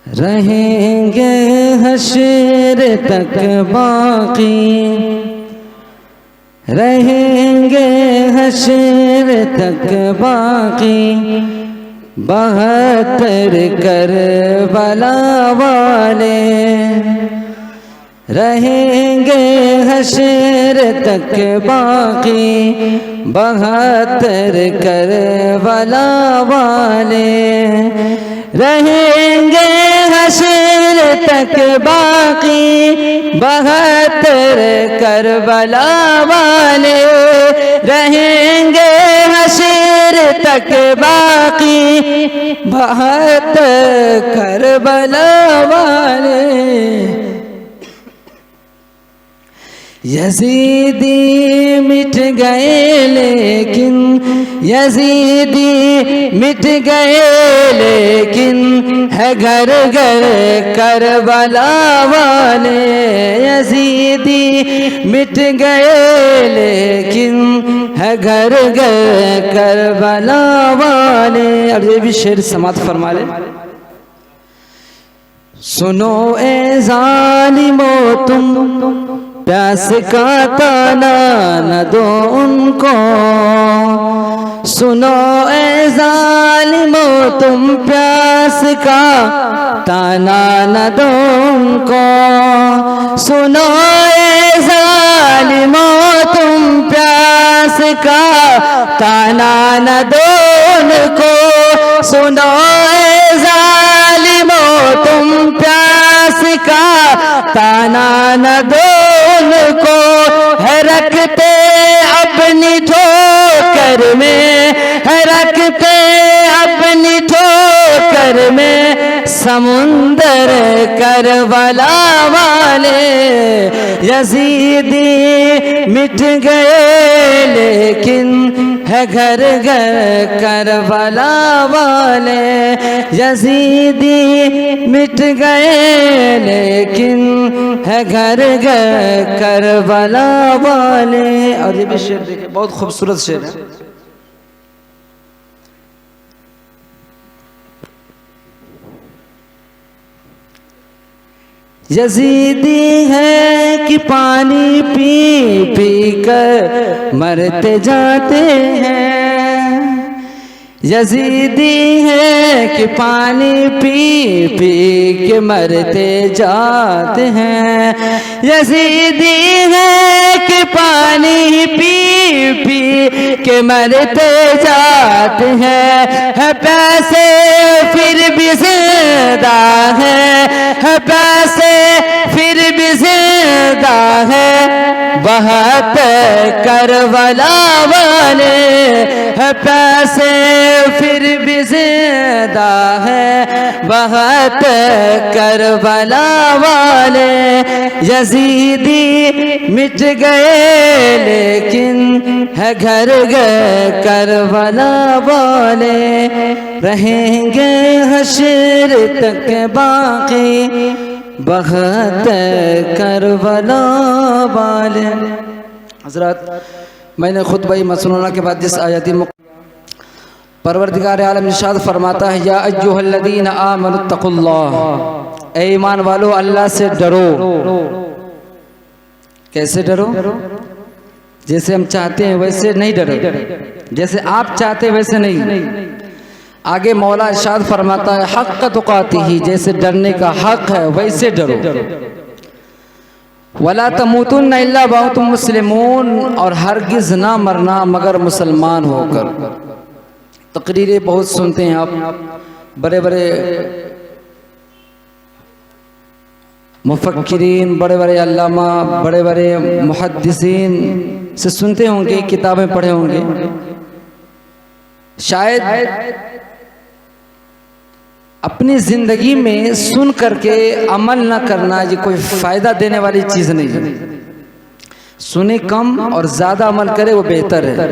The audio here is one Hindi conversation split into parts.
रहेंगे हश्र तक बाकी, रहेंगे हश्र तक बाकी, 72 करबला वाले। रहेंगे हश्र तक बाकी, 72 करबला वाले। रहेंगे हश्र तक बाकी, 72 करबला वाले। रहेंगे हश्र तक बाकी, 72 करबला वाले। यजीदी मिट गए लेकिन, यजीदी मिट गए लेकिन, है घर घर करबला वाले। यजीदी मिट गए लेकिन, है घर घर करबला वाले। अब ये भी शेर समाप्त फरमा ले। सुनो ए जालिमो तुम, प्यास का ताना न दो उनको। सुनो ए जालिमो तुम, प्यास का ताना न दो उनको। सुनो ए जालिमो तुम, प्यास का ताना न दो उनको। सुनो ए जालिमो तुम, प्यास का ताना न दो उनको। है रखते अपनी ठोकर में, है रखते अपनी ठोकर में, समुंदर करबला वाले। यजीदी मिट गए लेकिन, है घर घर करबला वाले। यजीदी मिट गए लेकिन, है घर घर करबला वाले। और ये भी शेर देखिए, बहुत खूबसूरत शेर है। यजीदी है कि पानी पी पी कर मरते जाते हैं। यजीदी है कि पानी पी पी के मरते जाते हैं। यजीदी है कि पानी पी पी के मरते जाते हैं। है पैसे फिर भी जिंदा है पैसे फिर भी जिंदा है। 72 करबला वाले, है पैसे फिर भी जिंदा है। 72 करबला वाले। यजीदी मिट गए लेकिन, है घर घर करबला वाले। रहेंगे हश्र तक बाकी, 72 करबला वाले। हज़रत, मैंने खुतबा मसनूना के बाद जिस आयती परवरदिगार आलम इरशाद फरमाता है, या अय्युहल्लज़ीना आमनुत्तकुल्लाह, ऐ ईमान वालो अल्लाह से डरो। कैसे डरो? जैसे हम चाहते हैं वैसे नहीं डरो, जैसे आप चाहते हैं वैसे नहीं। आगे मौला इरशाद फरमाता है, हक़्क़ तुक़ातिही, जैसे डरने का हक है वैसे डरो। वला तमूतुन्ना इल्ला व अंतुम मुस्लिमून, और हरगिज़ ना मरना मगर मुसलमान होकर। तकरीरें बहुत सुनते हैं आप, बड़े बड़े मुफक्किरीन, बड़े बड़े अल्लामा, बड़े बड़े मुहद्दिसीन से सुनते होंगे, किताबें पढ़े होंगे। शायद अपनी ज़िंदगी में सुन करके अमल ना करना ये कोई फ़ायदा देने वाली चीज़ नहीं है। सुने कम और ज़्यादा अमल करे वो बेहतर है।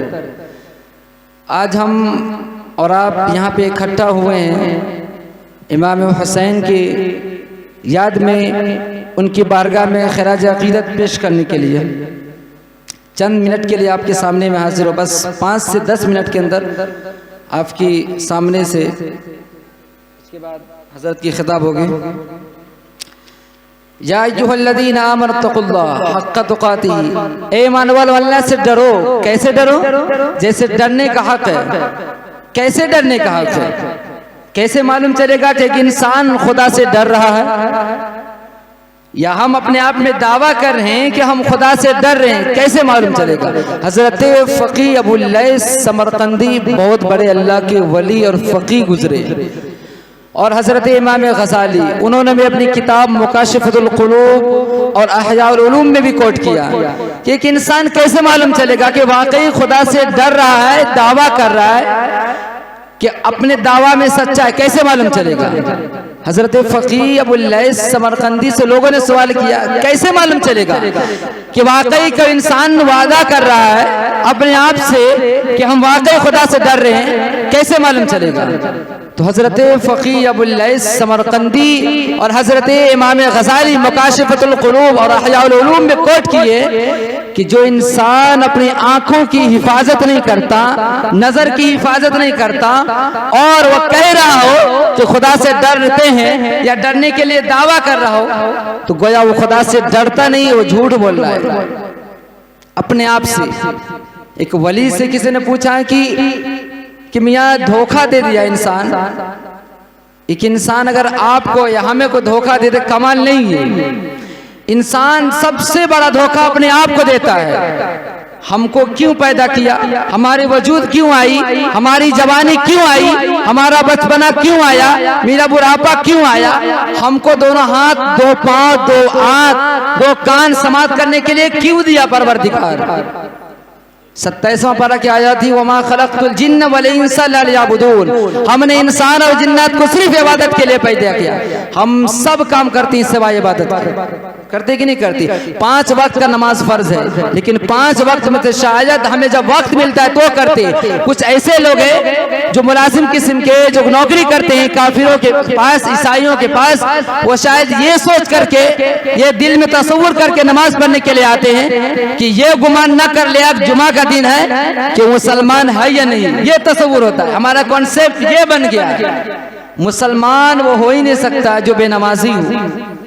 आज हम और आप यहाँ पे इकट्ठा हुए हैं इमाम हुसैन की याद में, उनकी बारगाह में खिराज अक़ीदत पेश करने के लिए। चंद मिनट के लिए आपके सामने में हाजिर हो, बस 5 से 10 मिनट के अंदर आपकी सामने से। इसके बाद हजरत की खिताब होगी, या अय्युहल्लज़ीना आमनु तक़ुल्लाह हक़्क़ तुक़ातिही, ए ईमान वालों अल्लाह से डरो। कैसे डरो? जैसे डरने का हक है। कैसे डरने का हक है? कैसे मालूम चलेगा कि एक इंसान खुदा से डर रहा है, या हम अपने आप में दावा कर रहे हैं कि हम खुदा से डर रहे हैं? कैसे मालूम चलेगा? हजरत फ़क़ी अबुल लैस समरकंदी बहुत बड़े अल्लाह के वली और फ़क़ी गुजरे, और हजरत इमाम गज़ाली उन्होंने भी अपनी किताब मुकाशिफ़तुल क़ुलूब और अहयाउल उलूम में भी कोट किया कि एक इंसान कैसे मालूम चलेगा कि वाकई खुदा से डर रहा है, दावा कर रहा है कि अपने दावा में सच्चा है। कैसे मालूम चलेगा? हजरत फ़क़ी अबुल लैस समरकंदी से लोगों ने सवाल किया, कैसे मालूम चलेगा कि वाकई कोई इंसान वादा कर रहा है अपने आप से कि हम वाकई खुदा से डर रहे हैं? कैसे मालूम चलेगा? तो हजरत फ़क़ी अबुल लैस समरकंदी और हजरत इमाम गज़ाली मुकाशिफ़तुल क़ुलूब और अहयाउल उलूम में कोट किए कि जो इंसान अपनी आंखों की हिफाजत नहीं करता, नजर की हिफाजत नहीं करता, और वह कह रहा हो कि खुदा से डरते हैं या डरने के लिए दावा कर रहा हो, तो गोया वो खुदा से डरता नहीं, वो झूठ बोल रहा है अपने आप से। एक वली से किसी ने पूछा है कि मियाँ धोखा दे दिया इंसान, एक इंसान अगर आपको या हमें को धोखा दे दे कमाल नहीं है। इंसान सबसे बड़ा धोखा अपने आप को देता है। हमको क्यों पैदा किया, हमारे वजूद क्यों आई, हमारी जवानी क्यों आई, हमारा बचपना क्यों आया, मेरा बुढ़ापा क्यों आया, हमको दोनों हाथ, दो पांव, दो आंख, दो कान समाप्त करने के लिए क्यों दिया परवरदिगार। 27वां पारा की आयत थी, वमा खलक़तुल जिन्न वल इंसा इल्ला लियअबुदून। हमने इंसान और जिन्नात को सिर्फ इबादत के लिए पैदा किया। हम सब काम करते हैं सिवाय इबादत के। करते कि नहीं करती? 5 वक्त का नमाज फर्ज है, लेकिन 5 वक्त में से शायद हमें जब वक्त मिलता है तो करते। कुछ ऐसे लोग हैं जो मुलाजिम किस्म के, जो नौकरी करते हैं काफिरों के पास, ईसाइयों के पास, वो शायद ये सोच करके, ये दिल में तसव्वुर करके नमाज पढ़ने के लिए आते हैं कि ये गुमान न कर ले अब जुमा का दिन है कि मुसलमान है या नहीं। ये तसव्वुर होता है, हमारा कॉन्सेप्ट ये बन गया। मुसलमान वो हो ही नहीं सकता जो बेनमाजी हो,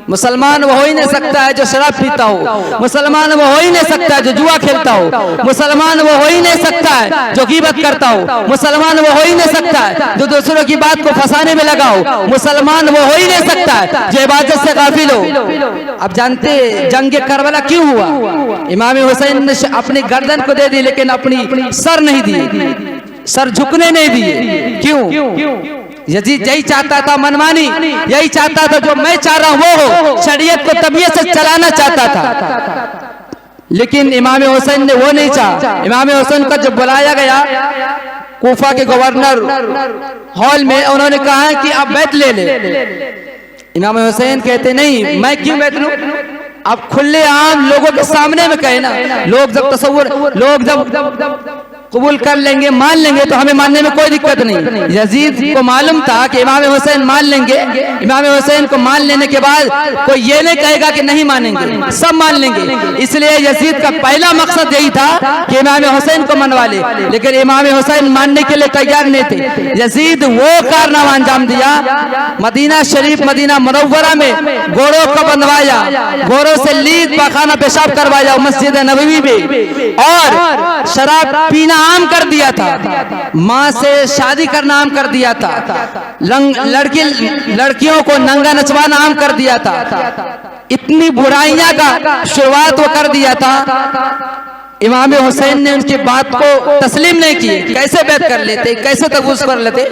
मुसलमान वो हो ही नहीं सकता है जो शराब पीता हो, मुसलमान वो हो ही नहीं सकता है जो जुआ खेलता हो, मुसलमान वो हो ही नहीं सकता है जो गीबत करता हो, मुसलमान वो हो ही नहीं सकता है जो दूसरों की बात को फंसाने में लगा हो, मुसलमान वो हो ही नहीं सकता है जो इबादत से गाफिल हो। अब जानते जंग करबला क्यों हुआ? इमाम हुसैन ने अपनी गर्दन को दे दी लेकिन अपनी सर नहीं दी, सर झुकने नहीं दिए। क्यों? यजीद यही चाहता था, मनमानी यही चाहता था, जो मैं चाह रहा हूं वो हो, शरीयत को तबीयत से चलाना चाहता था। लेकिन इमाम हुसैन ने वो नहीं चाहा। इमाम हुसैन को जब बुलाया गया कूफा के गवर्नर हॉल में, उन्होंने कहा कि आप बैठ ले। इमाम हुसैन कहते नहीं, मैं क्यों बैठ लूं? आप खुले आम लोगों के सामने में कहे ना, लोग जब तसव्वुर, लोग जब कबूल कर लेंगे, मान लेंगे तो हमें मानने में कोई दिक्कत नहीं। यजीद को मालूम था कि इमाम हुसैन मान लेंगे, इमाम हुसैन को मान लेने के बाद कोई ये नहीं कहेगा कि नहीं मानेंगे, सब मान लेंगे। इसलिए यजीद का पहला मकसद यही था कि इमाम हुसैन को मनवा ले, लेकिन इमाम हुसैन मानने के लिए तैयार नहीं थे। यजीद वो कारनामा अंजाम दिया, मदीना शरीफ, मदीना मुनव्वरा में घोड़ों को बंधवाया, घोड़ों से लीद पाखाना पेशाब करवाया मस्जिद नबवी में, और शराब पीना आम कर दिया था, माँ से शादी करना आम कर दिया था, लड़कियों को नंगा नचवाना आम कर दिया था। इतनी बुराइयां का शुरुआत वो कर दिया था। इमाम हुसैन ने उनकी बात को तस्लीम नहीं की। कैसे बैत कर लेते, कैसे तबूस कर लेते?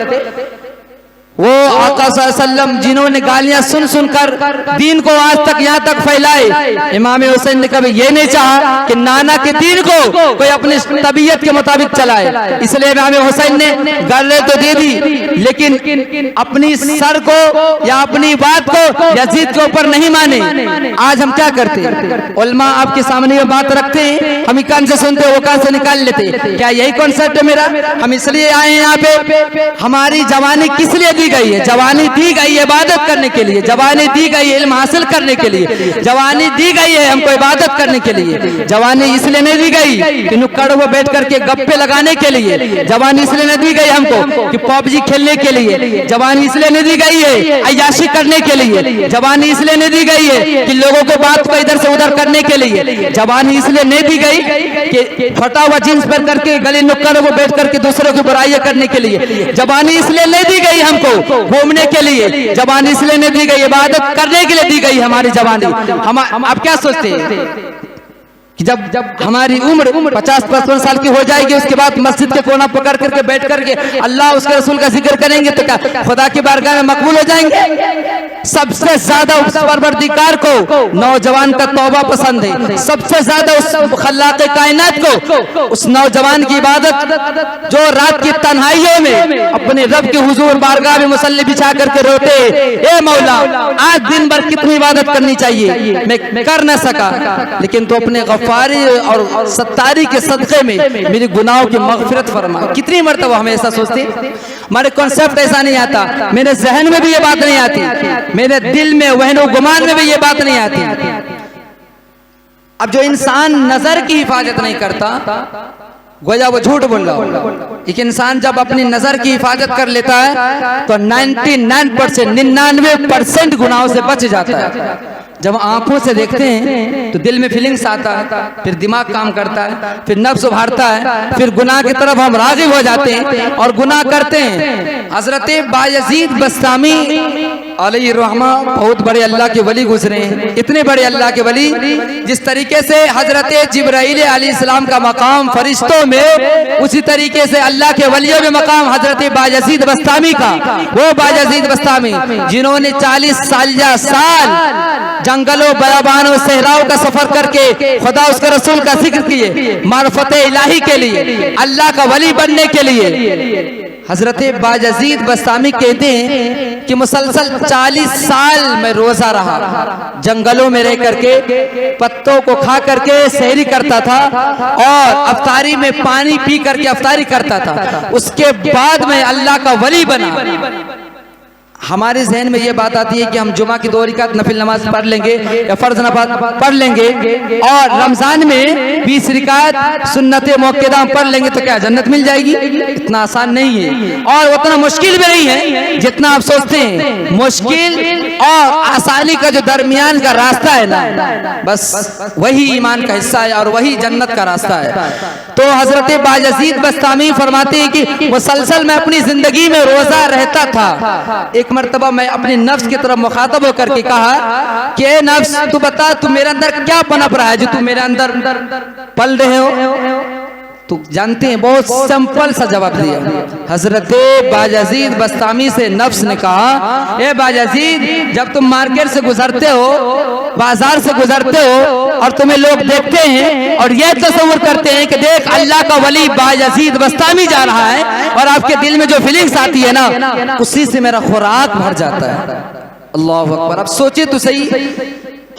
वो आका सल्लम जिन्होंने गालियां सुन सुनकर दीन को आज तक यहाँ तक फैलाए, इमाम हुसैन ने कभी ये नहीं चाहा कि नाना के दीन को कोई अपनी तबीयत के मुताबिक चलाए। इसलिए इमाम हुसैन ने गालियां तो दे दी, लेकिन अपनी सर को या अपनी बात को यजीद के ऊपर नहीं माने। आज हम क्या करते हैं? उलमा आपके सामने में बात रखते हैं, हम कान से सुनते हैं, वो कान से निकाल लेते। क्या यही कॉन्सेप्ट है मेरा? हम इसलिए आए हैं यहाँ पे, हमारी जवानी किस लिए दी गई है, जवानी दी गई है इबादत करने के लिए, जवानी दी गई है इल्म हासिल करने के लिए, जवानी दी गई है हमको इबादत करने के लिए। जवानी इसलिए नहीं दी गई कि नुक्कड़ में बैठ करके गप्पे लगाने के लिए, जवानी इसलिए नहीं दी गई हमको कि पबजी खेलने के लिए, जवानी इसलिए नहीं दी गई है अय्याशी करने के लिए, जवानी इसलिए नहीं दी गई है कि लोगों के बात को इधर से उधर करने के लिए, जवानी इसलिए नहीं दी गई कि फटा हुआ जींस पहन करके गली नुक्कड़ों को बैठ करके दूसरों की बुराइयां करने के लिए, जवानी इसलिए नहीं दी गई हमको घूमने के लिए, जवानी इसलिए नहीं दी गई इबादत करने के लिए दी गई हमारी जवानी। हम आप क्या सोचते हैं कि जब हमारी उम्र 50-55 साल की हो जाएगी उसके बाद मस्जिद के कोना पकड़ करके बैठ करके अल्लाह उसके रसूल का जिक्र करेंगे तो क्या खुदा की बारगाह में मकबूल हो जाएंगे? सबसे ज्यादा उस परवरदिगार को नौजवान का तौबा पसंद है, सबसे ज्यादा उस खल्लाक़े कायनात को उस नौजवान की इबादत जो रात की तन्हाइयों में अपने रब के हुजूर बारगाह में मुसल्ली बिछा करके रोते, ए मौला आज दिन भर कितनी इबादत करनी चाहिए, मैं कर न सका, लेकिन तो अपने गफ्फारी और सत्तारी के सदक़े में मेरे गुनाहों की मग़फ़िरत फरमा। कितनी मर्तबा हमें ऐसा सोचते, हमारे कॉन्सेप्ट ऐसा नहीं आता, मेरे जहन में भी ये बात नहीं आती, मेरे दिल में वहनो गुमान में भी ये बात नहीं आती। अब जो इंसान नजर की हिफाजत नहीं करता गोया वो झूठ बोल रहा हो। एक इंसान जब अपनी नजर की हिफाजत कर लेता है तो 99% गुनाहों से बच जाता है। जब आंखों से देखते हैं तो दिल में फीलिंग्स आता है, फिर दिमाग काम करता है, फिर नफ्स उभारता है, फिर गुनाह की तरफ हम राग़िब हो जाते हैं और गुनाह करते हैं। हजरत बायजीद बस्तामी अलैहि रहमा बहुत बड़े अल्लाह के वली गुजरे हैं, इतने बड़े अल्लाह के वली जिस तरीके से हजरत जिब्राइल अलैहिस्सलाम का मकाम फरिश्तों में, उसी तरीके से अल्लाह के वलियों में मकाम हजरत बायजीद बस्तामी का। वो बायजीद बस्तामी जिन्होंने 40 साल जंगलों बयाबानों सहराओं का सफर करके खुदा उसके रसूल का जिक्र किए, मार्फत इलाही के लिए, अल्लाह का वली बनने के लिए। हजरत बायजीद बस्तामी कहते हैं कि मुसलसल 40 साल में रोजा रहा, जंगलों में रह करके पत्तों को खा करके सहरी करता था और अफ्तारी में पानी पी करके अफ्तारी करता था। उसके बाद में अल्लाह का वली बना। हमारे जहन में ये बात आती है कि हम जुमा की 2 रकात नफिल नमाज पढ़ लेंगे या फर्ज नमाज पढ़ लेंगे और रमजान में 20 रकात सुन्नत मुअक्कदा पढ़ लेंगे तो क्या जन्नत मिल जाएगी? इतना आसान नहीं है और उतना मुश्किल भी नहीं है जितना आप सोचते हैं। मुश्किल और आसानी का जो दरमियान का रास्ता है ना, बस वही ईमान का हिस्सा है और वही जन्नत का रास्ता है। तो हजरत बायजीद बस्तामी फरमाते हैं कि मुसलसल मैं अपनी जिंदगी में रोजा रहता था। एक मर्तबा मैं अपने नफ्स की तरफ मुखातब होकर के कहा कि ए नफ्स, तू बता तू मेरे अंदर क्या पनप रहा है जो तू मेरे अंदर पल रहे हो? तो जानते हैं बहुत सिंपल सा जवाब दिया हजरत बायजीद बस्तामी से। नफ्स ने कहा, ए बायजीद, जब तुम मार्केट से गुजरते हो, बाजार से गुजरते हो और तुम्हें लोग देखते हैं और ये तस्वीर करते हैं कि देख अल्लाह का वली बायजीद बस्तामी जा रहा है, और आपके दिल में जो फीलिंग्स आती है ना, उसी से मेरा खुराक भर जाता है। अल्लाह अकबर। अब सोचिए तो सही,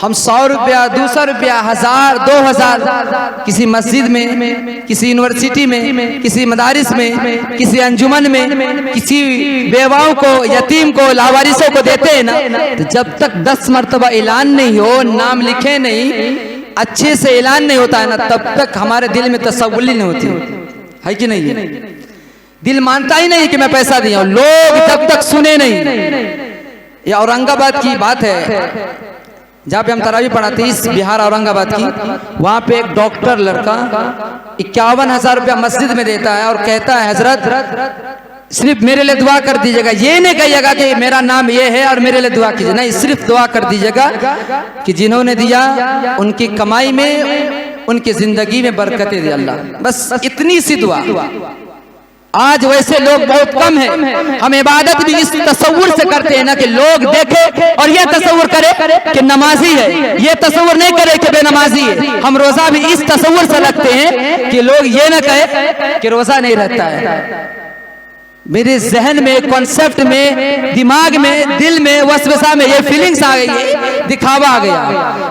हम 100 रुपया, 200 रुपया, 1000, 2000 किसी मस्जिद में, किसी यूनिवर्सिटी में, किसी मदारिस में, किसी अंजुमन में, किसी बेवाओं को, यतीम को, लावारिसों को देते हैं ना, तो जब तक 10 मरतबा ऐलान नहीं हो, नाम लिखे नहीं, अच्छे से ऐलान नहीं होता है ना, तब तक हमारे दिल में तसव्वुर नहीं होती है कि नहीं है? दिल मानता ही नहीं कि मैं पैसा दिया हूं। लोग जब तक सुने नहीं। ये औरंगाबाद की बात है, जहाँ पे हम तरावी पढ़ाते हैं, बिहार औरंगाबाद की, वहाँ पे एक डॉक्टर लड़का 51,000 रुपया मस्जिद में देता है और कहता है हजरत सिर्फ मेरे लिए दुआ कर दीजिएगा। ये नहीं कहिएगा कि मेरा नाम ये है और मेरे लिए दुआ कीजिए, नहीं, सिर्फ दुआ कर दीजिएगा कि जिन्होंने दिया उनकी कमाई में, उनकी जिंदगी में बरकतें दे अल्लाह। बस इतनी सी दुआ। आज वैसे लोग बहुत कम हैं। हम इबादत भी इस तस्वुर से करते हैं ना कि लोग देखे और ये तस्वुर करे कि नमाजी है, ये तस्वुर नहीं करे कि बेनमाजी है। हम रोजा भी इस तस्वुर से रखते हैं कि लोग ये ना कहे कि रोजा नहीं रहता है। मेरे जहन में, कॉन्सेप्ट में, दिमाग में, दिल में, वसवसा में ये फीलिंग्स आ गई है, दिखावा आ गया।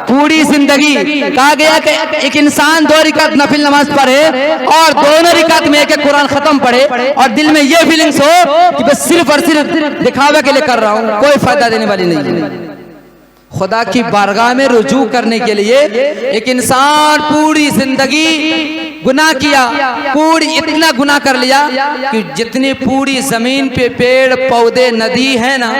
पूरी जिंदगी कहा गया कि एक इंसान 2 रकात नफिल नमाज पढ़े और दोनों रकात में एक कुरान खत्म पढ़े और दिल में ये फीलिंग्स हो कि बस सिर्फ और सिर्फ दिखावे के लिए कर रहा हूं, कोई फायदा देने वाली नहीं है। खुदा की बारगाह में रुजू करने के लिए एक इंसान पूरी जिंदगी गुनाह किया, पूरी इतना गुनाह कर लिया कि जितनी पूरी जमीन पे पेड़ पौधे नदी है ना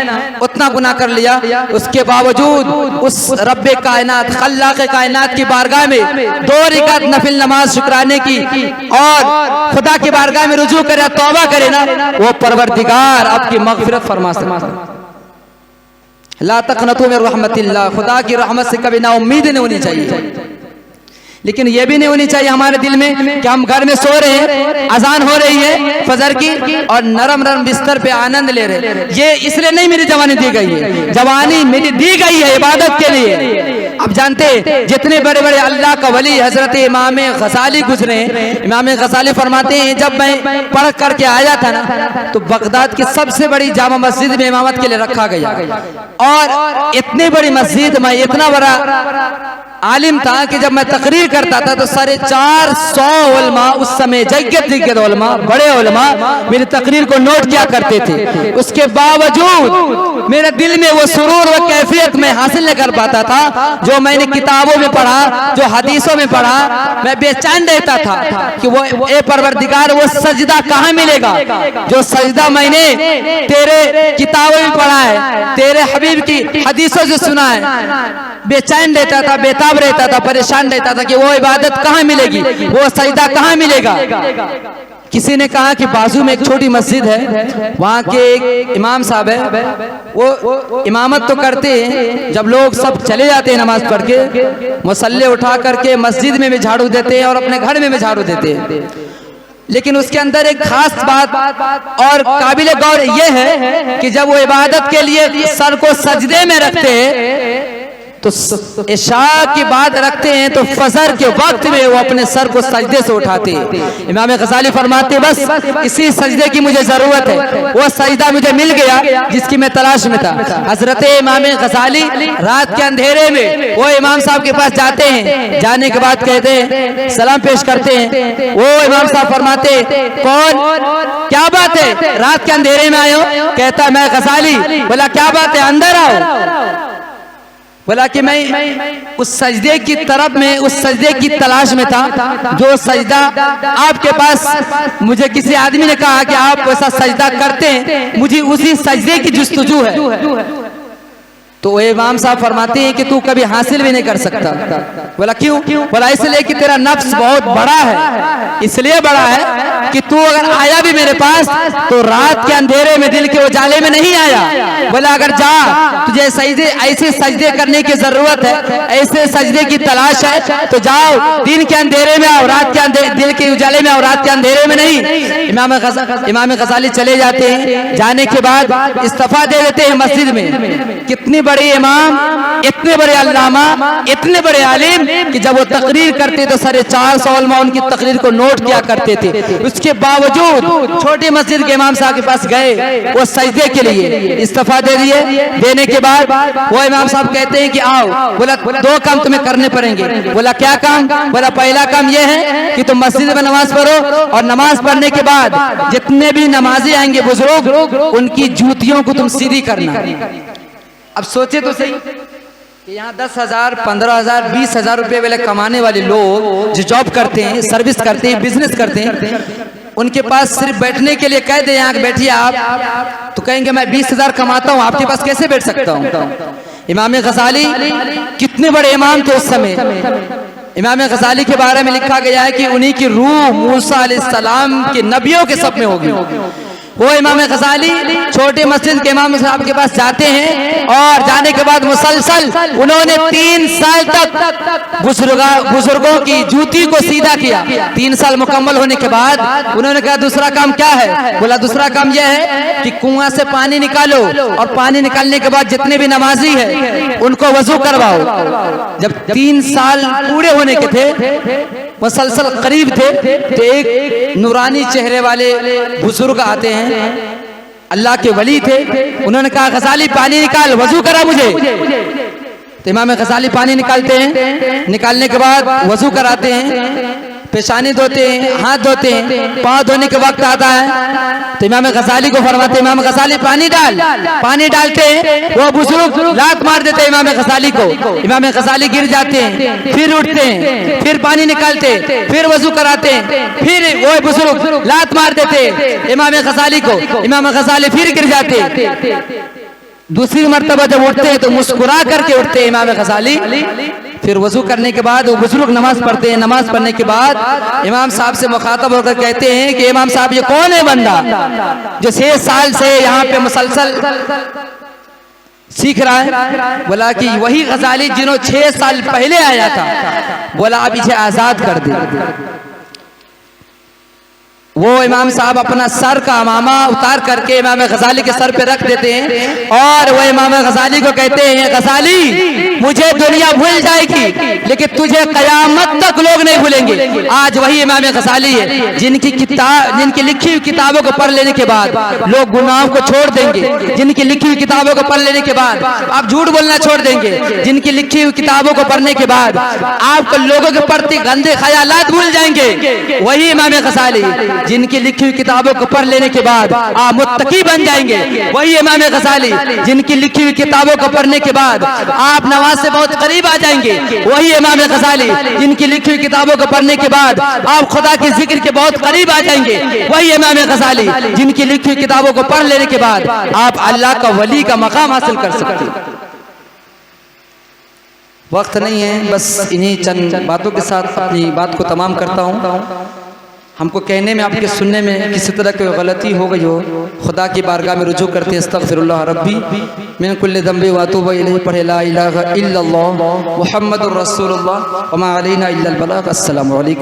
उतना गुनाह कर लिया। उसके बावजूद उस रब्बे कायनात खल्लाक़े कायनात की बारगाह में 2 रकात नफिल नमाज शुक्राने की और खुदा की बारगाह में रुजू करे, तौबा करे ना, वो परवरदिगार आपकी मग़फ़िरत फरमा सकता। ला तक़नतू मिन रहमतिल्लाह, खुदा की रहमत से कभी ना उम्मीद नहीं होनी चाहिए। लेकिन ये भी नहीं होनी चाहिए हमारे दिल में कि हम घर में सो रहे हैं, अजान हो रही है फजर की और नरम नरम बिस्तर पे आनंद ले रहे हैं। ये इसलिए नहीं मेरी जवानी दी गई है, जवानी मेरी दी गई है इबादत के लिए। अब जानते जितने बड़े बड़े अल्लाह का वली हजरत इमाम गजाली गुजरे, इमाम गजाली फरमाते हैं जब मैं पढ़ करके आया था ना तो बगदाद की सबसे बड़ी जामा मस्जिद में इमामत के लिए रखा गया और इतनी बड़ी मस्जिद में इतना बड़ा आलिम था कि जब मैं तकरीर करता था तो 450 उलमा उस समय जगत उलमा बड़े उलमा मेरी तकरीर को नोट किया करते थे। उसके बावजूद मेरे दिल में वो सुरूर व कैफियत में हासिल नहीं कर पाता था जो मैंने किताबों में पढ़ा, जो हदीसों में पढ़ा। मैं बेचैन रहता था कि वो ए परवरदिगार वो सजदा कहाँ मिलेगा जो सजदा मैंने तेरे किताबों में पढ़ा है, तेरे हबीब की हदीसों से सुना है। बेचैन रहता था, बेताब रहता था, परेशान रहता था कि वो इबादत कहाँ मिलेगी, वो सजदा कहाँ मिलेगा। किसी ने कहा कि बाजू में एक छोटी मस्जिद है, वहाँ के एक इमाम साहब है, वो इमामत तो करते हैं, जब लोग सब चले जाते हैं नमाज पढ़ के मुसल्ले उठा करके मस्जिद में भी झाड़ू देते हैं और अपने घर में भी झाड़ू देते हैं। लेकिन उसके अंदर एक खास बात और काबिल गौर ये है कि जब वो इबादत के लिए सर को सजदे में रखते हैं तो इशा की बात रखते हैं तो फजर के वक्त में वो अपने सर को सजदे से उठाते हैं। इमाम गजाली फरमाते बस इसी सजदे की मुझे जरूरत है, वो सजदा मुझे मिल गया जिसकी मैं तलाश में था। हजरत इमाम गजाली रात के अंधेरे में वो इमाम साहब के पास जाते हैं, जाने के बाद कहते हैं सलाम पेश करते हैं। वो इमाम साहब फरमाते कौन, क्या बात है, रात के अंधेरे में आए हो? कहता मैं गजाली। बोला क्या बात है, अंदर आओ। बोला कि मैं उस सजदे की तरफ में उस सजदे की तलाश में था जो सजदा आपके पास, मुझे किसी आदमी ने कहा कि आप वैसा सजदा करते हैं, मुझे उसी सजदे की जुस्तजू है। तो वो इमाम साहब फरमाते हैं कि तू कभी हासिल भी नहीं कर सकता। बोला क्यों? बोला इसलिए कि तेरा नफ्स बहुत बड़ा है, इसलिए बड़ा है कि तू अगर आया भी मेरे पास तो रात के अंधेरे में दिल के उजाले में नहीं आया। बोला अगर जा तुझे सजदे ऐसे सजदे करने की जरूरत है, ऐसे सजदे की तलाश है तो जाओ दिन के अंधेरे में आओ, रात के दिल के उजाले में आओ, रात के अंधेरे में नहीं। इमाम गजाली चले जाते हैं, जाने के बाद इस्तीफा दे देते हैं मस्जिद में। कितनी बड़े इमाम, इतने बड़े अल्लामा, इतने बड़े आलिम कि जब वो तकरीर करते तो 450 उलमा उनकी तकरीर को नोट किया करते थे। उसके बावजूद छोटी मस्जिद के इमाम साहब के पास गए, वो सजदे के लिए इस्तीफा दे दिए। देने के बाद वो इमाम साहब कहते हैं कि आओ। बोला 2 काम तुम्हें करने पड़ेंगे। बोला क्या काम? बोला पहला काम ये है कि तुम मस्जिद में नमाज पढ़ो और नमाज पढ़ने के बाद जितने भी नमाजी आएंगे बुजुर्ग, उनकी जूतियों को तुम सीधी करना। अब सोचे तो सही कि यहाँ 10,000, 15,000, 20,000 रुपए वाले कमाने वाले लोग जो जॉब करते हैं, सर्विस करते हैं, बिजनेस करते हैं, उनके पास सिर्फ बैठने के लिए कह दे यहाँ बैठिए आप, तो कहेंगे मैं 20,000 कमाता हूँ, आपके पास कैसे बैठ सकता हूँ। इमाम गजाली कितने बड़े इमाम थे उस समय। इमाम गजाली के बारे में लिखा गया है कि उन्हीं की रूह मूसा अलैहिस्सलाम के नबियों के सब में होगी। वो इमाम गजाली छोटे मस्जिद के इमाम साहब के पास जाते हैं और जाने के बाद मुसलसल उन्होंने 3 साल तक बुजुर्गों की जूती को सीधा किया। 3 साल मुकम्मल होने के बाद उन्होंने कहा दूसरा काम क्या है? बोला दूसरा काम यह है कि कुआं से पानी निकालो और पानी निकालने के बाद जितने भी नमाजी है उनको वजू करवाओ। जब 3 साल पूरे होने के थे, मुसलसल करीब थे, तो एक नूरानी चेहरे वाले बुजुर्ग आते हैं, अल्लाह के वली थे। उन्होंने कहा गजाली पानी निकाल, वजू करा मुझे। तो इमाम गजाली पानी निकालते हैं, निकालने के बाद वजू कराते हैं, पेशानी धोते हैं, हाथ धोते हैं, पाँव धोने के वक्त आता है तो इमाम गजाली को फरमाते हैं, इमाम गजाली पानी डाल। पानी डालते हैं, वो बुजुर्ग लात मार देते हैं इमाम गजाली को, इमाम गजाली गिर जाते हैं, फिर उठते हैं, फिर पानी निकालते, फिर वजू कराते हैं, फिर वो बुजुर्ग लात मार देते इमाम गजाली को, इमाम गजाली फिर गिर जाते। दूसरी मर्तबा जब उठते हैं तो मुस्कुरा करके उठते हैं इमाम गजाली। फिर वजू करने के बाद वो बुजुर्ग नमाज पढ़ते हैं, नमाज पढ़ने के बाद इमाम साहब से मुखातब होकर कहते हैं कि इमाम साहब ये कौन है बंदा जो 6 साल से यहाँ पे मुसलसल सीख रहा है? बोला कि वही गजाली जिन्हों 6 साल पहले आया था। बोला अब इसे आजाद कर दे। वो इमाम साहब अपना सर का अमामा उतार करके इमाम गजाली के सर पे रख देते हैं और वो इमाम गजाली को कहते हैं, गजाली मुझे दुनिया भूल जाएगी लेकिन तुझे कयामत तक लोग नहीं भूलेंगे। आज वही इमाम गजाली है जिनकी लिखी हुई किताबों को पढ़ लेने के बाद लोग गुनाहों को छोड़ देंगे, जिनकी लिखी हुई किताबों को पढ़ लेने के बाद आप झूठ बोलना छोड़ देंगे, जिनकी लिखी हुई किताबों को पढ़ने के बाद आप लोगों के प्रति गंदे ख्यालात भूल जाएंगे। वही इमाम गजाली जिनकी लिखी हुई किताबों को पढ़ लेने के बाद आप मुत्तकी बन जाएंगे। वही इमाम गजाली जिनकी लिखी हुई किताबों को पढ़ने के बाद आप नमाज से बहुत करीब आ जाएंगे। वही इमाम गजाली जिनकी लिखी हुई किताबों को पढ़ने के बाद आप खुदा के जिक्र के बहुत करीब आ जाएंगे। वही इमाम गजाली जिनकी लिखी हुई किताबों को पढ़ लेने के बाद आप अल्लाह का वली का मकाम हासिल कर सकते हैं। वक्त नहीं है, बस इन्हीं चंद बातों के साथ अपनी बात को तमाम करता हूँ। हमको कहने में आपके सुनने में किसी तरह की गलती हो गई हो, खुदा की बारगाह में रुजू करते अस्तगफिरुल्लाह रब्बी मिन कुल्लि ज़ंबि व अतूबु इलैहि, पढ़े ला इलाहा इल्लल्लाह मुहम्मदुर रसूलुल्लाह व मा अलैना इल्लल बलाग। अस्सलामु अलैकुम।